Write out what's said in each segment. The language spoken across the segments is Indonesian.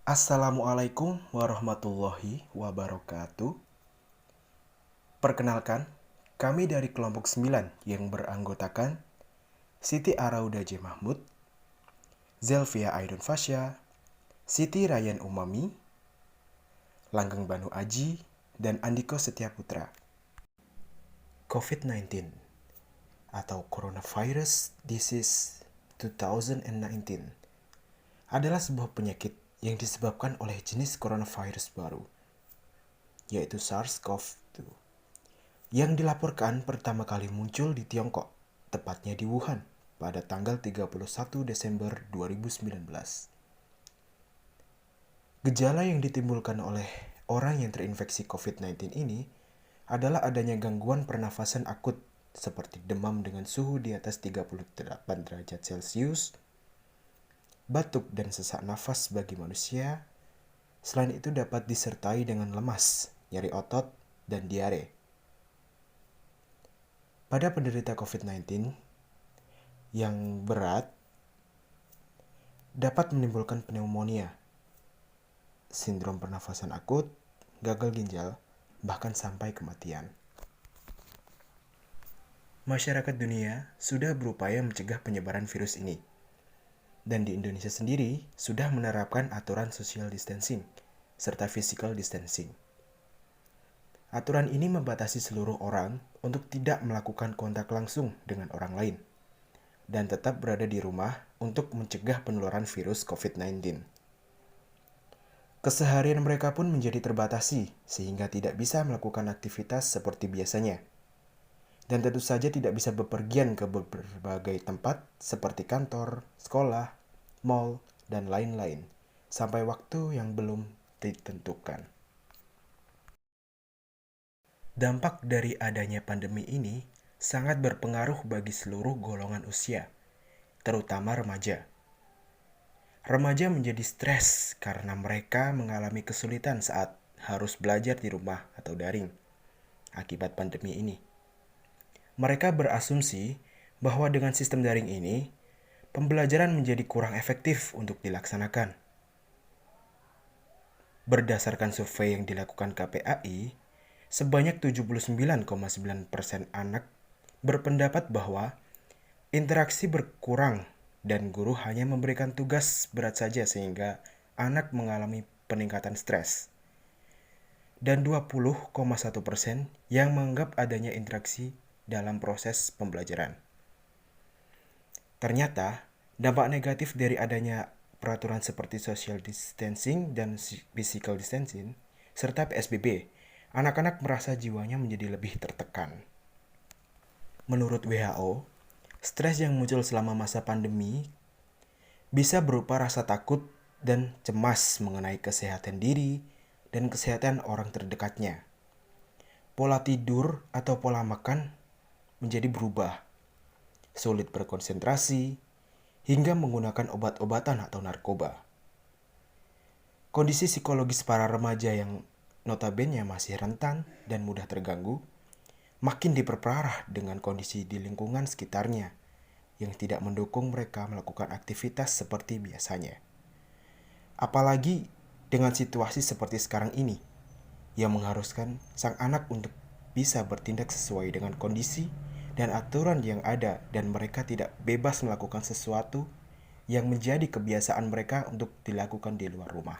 Assalamualaikum warahmatullahi wabarakatuh. Perkenalkan, kami dari kelompok 9 yang beranggotakan Siti Arauda J. Mahmud, Zelvia Aidon Fasya, Siti Ryan Umami, Langgeng Banu Aji, dan Andiko Setiaputra. COVID-19 atau Coronavirus Disease 2019 adalah sebuah penyakit yang disebabkan oleh jenis coronavirus baru, yaitu SARS-CoV-2, yang dilaporkan pertama kali muncul di Tiongkok, tepatnya di Wuhan, pada tanggal 31 Desember 2019. Gejala yang ditimbulkan oleh orang yang terinfeksi COVID-19 ini adalah adanya gangguan pernafasan akut seperti demam dengan suhu di atas 38 derajat Celcius, batuk dan sesak nafas bagi manusia. Selain itu dapat disertai dengan lemas, nyeri otot, dan diare. Pada penderita COVID-19 yang berat dapat menimbulkan pneumonia, sindrom pernafasan akut, gagal ginjal, bahkan sampai kematian. Masyarakat dunia sudah berupaya mencegah penyebaran virus ini. Dan di Indonesia sendiri sudah menerapkan aturan social distancing serta physical distancing. Aturan ini membatasi seluruh orang untuk tidak melakukan kontak langsung dengan orang lain dan tetap berada di rumah untuk mencegah penularan virus COVID-19. Keseharian mereka pun menjadi terbatasi sehingga tidak bisa melakukan aktivitas seperti biasanya. Dan tentu saja tidak bisa bepergian ke berbagai tempat seperti kantor, sekolah, mal, dan lain-lain sampai waktu yang belum ditentukan. Dampak dari adanya pandemi ini sangat berpengaruh bagi seluruh golongan usia, terutama remaja. Remaja menjadi stres karena mereka mengalami kesulitan saat harus belajar di rumah atau daring akibat pandemi ini. Mereka berasumsi bahwa dengan sistem daring ini, pembelajaran menjadi kurang efektif untuk dilaksanakan. Berdasarkan survei yang dilakukan KPAI, sebanyak 79,9% anak berpendapat bahwa interaksi berkurang dan guru hanya memberikan tugas berat saja sehingga anak mengalami peningkatan stres. Dan 20,1% yang menganggap adanya interaksi dalam proses pembelajaran. Ternyata, dampak negatif dari adanya peraturan seperti social distancing dan physical distancing serta PSBB, anak-anak merasa jiwanya menjadi lebih tertekan. Menurut WHO, stres yang muncul selama masa pandemi bisa berupa rasa takut dan cemas mengenai kesehatan diri dan kesehatan orang terdekatnya. Pola tidur atau pola makan menjadi berubah, sulit berkonsentrasi, hingga menggunakan obat-obatan atau narkoba. Kondisi psikologis para remaja yang notabene masih rentan dan mudah terganggu, makin diperparah dengan kondisi di lingkungan sekitarnya yang tidak mendukung mereka melakukan aktivitas seperti biasanya. Apalagi dengan situasi seperti sekarang ini, yang mengharuskan sang anak untuk bisa bertindak sesuai dengan kondisi dan aturan yang ada dan mereka tidak bebas melakukan sesuatu yang menjadi kebiasaan mereka untuk dilakukan di luar rumah.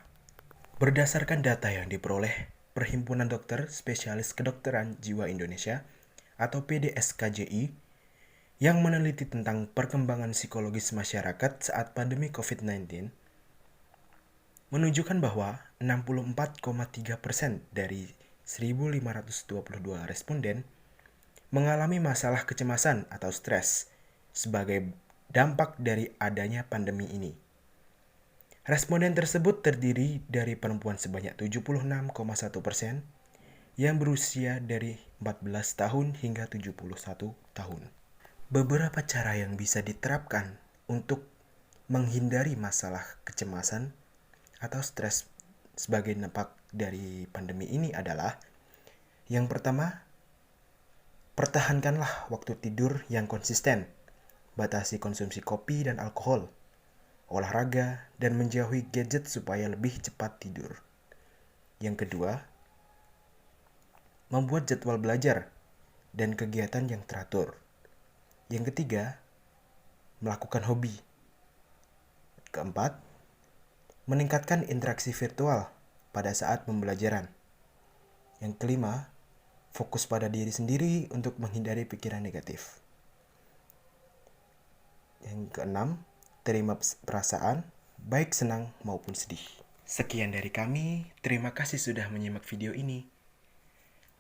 Berdasarkan data yang diperoleh Perhimpunan Dokter Spesialis Kedokteran Jiwa Indonesia atau PDSKJI yang meneliti tentang perkembangan psikologis masyarakat saat pandemi COVID-19 menunjukkan bahwa 64,3% dari 1.522 responden mengalami masalah kecemasan atau stres sebagai dampak dari adanya pandemi ini. Responden tersebut terdiri dari perempuan sebanyak 76,1% yang berusia dari 14 tahun hingga 71 tahun. Beberapa cara yang bisa diterapkan untuk menghindari masalah kecemasan atau stres sebagai dampak dari pandemi ini adalah: yang pertama, pertahankanlah waktu tidur yang konsisten. Batasi konsumsi kopi dan alkohol. olahraga, dan menjauhi gadget supaya lebih cepat tidur. Yang kedua, membuat jadwal belajar dan kegiatan yang teratur. Yang ketiga, melakukan hobi. Keempat, meningkatkan interaksi virtual pada saat pembelajaran. Yang kelima, fokus pada diri sendiri untuk menghindari pikiran negatif. Yang keenam, terima perasaan, baik senang maupun sedih. Sekian dari kami, terima kasih sudah menyimak video ini.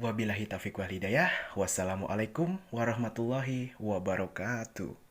Wabillahi taufiq wal hidayah. Wassalamualaikum warahmatullahi wabarakatuh.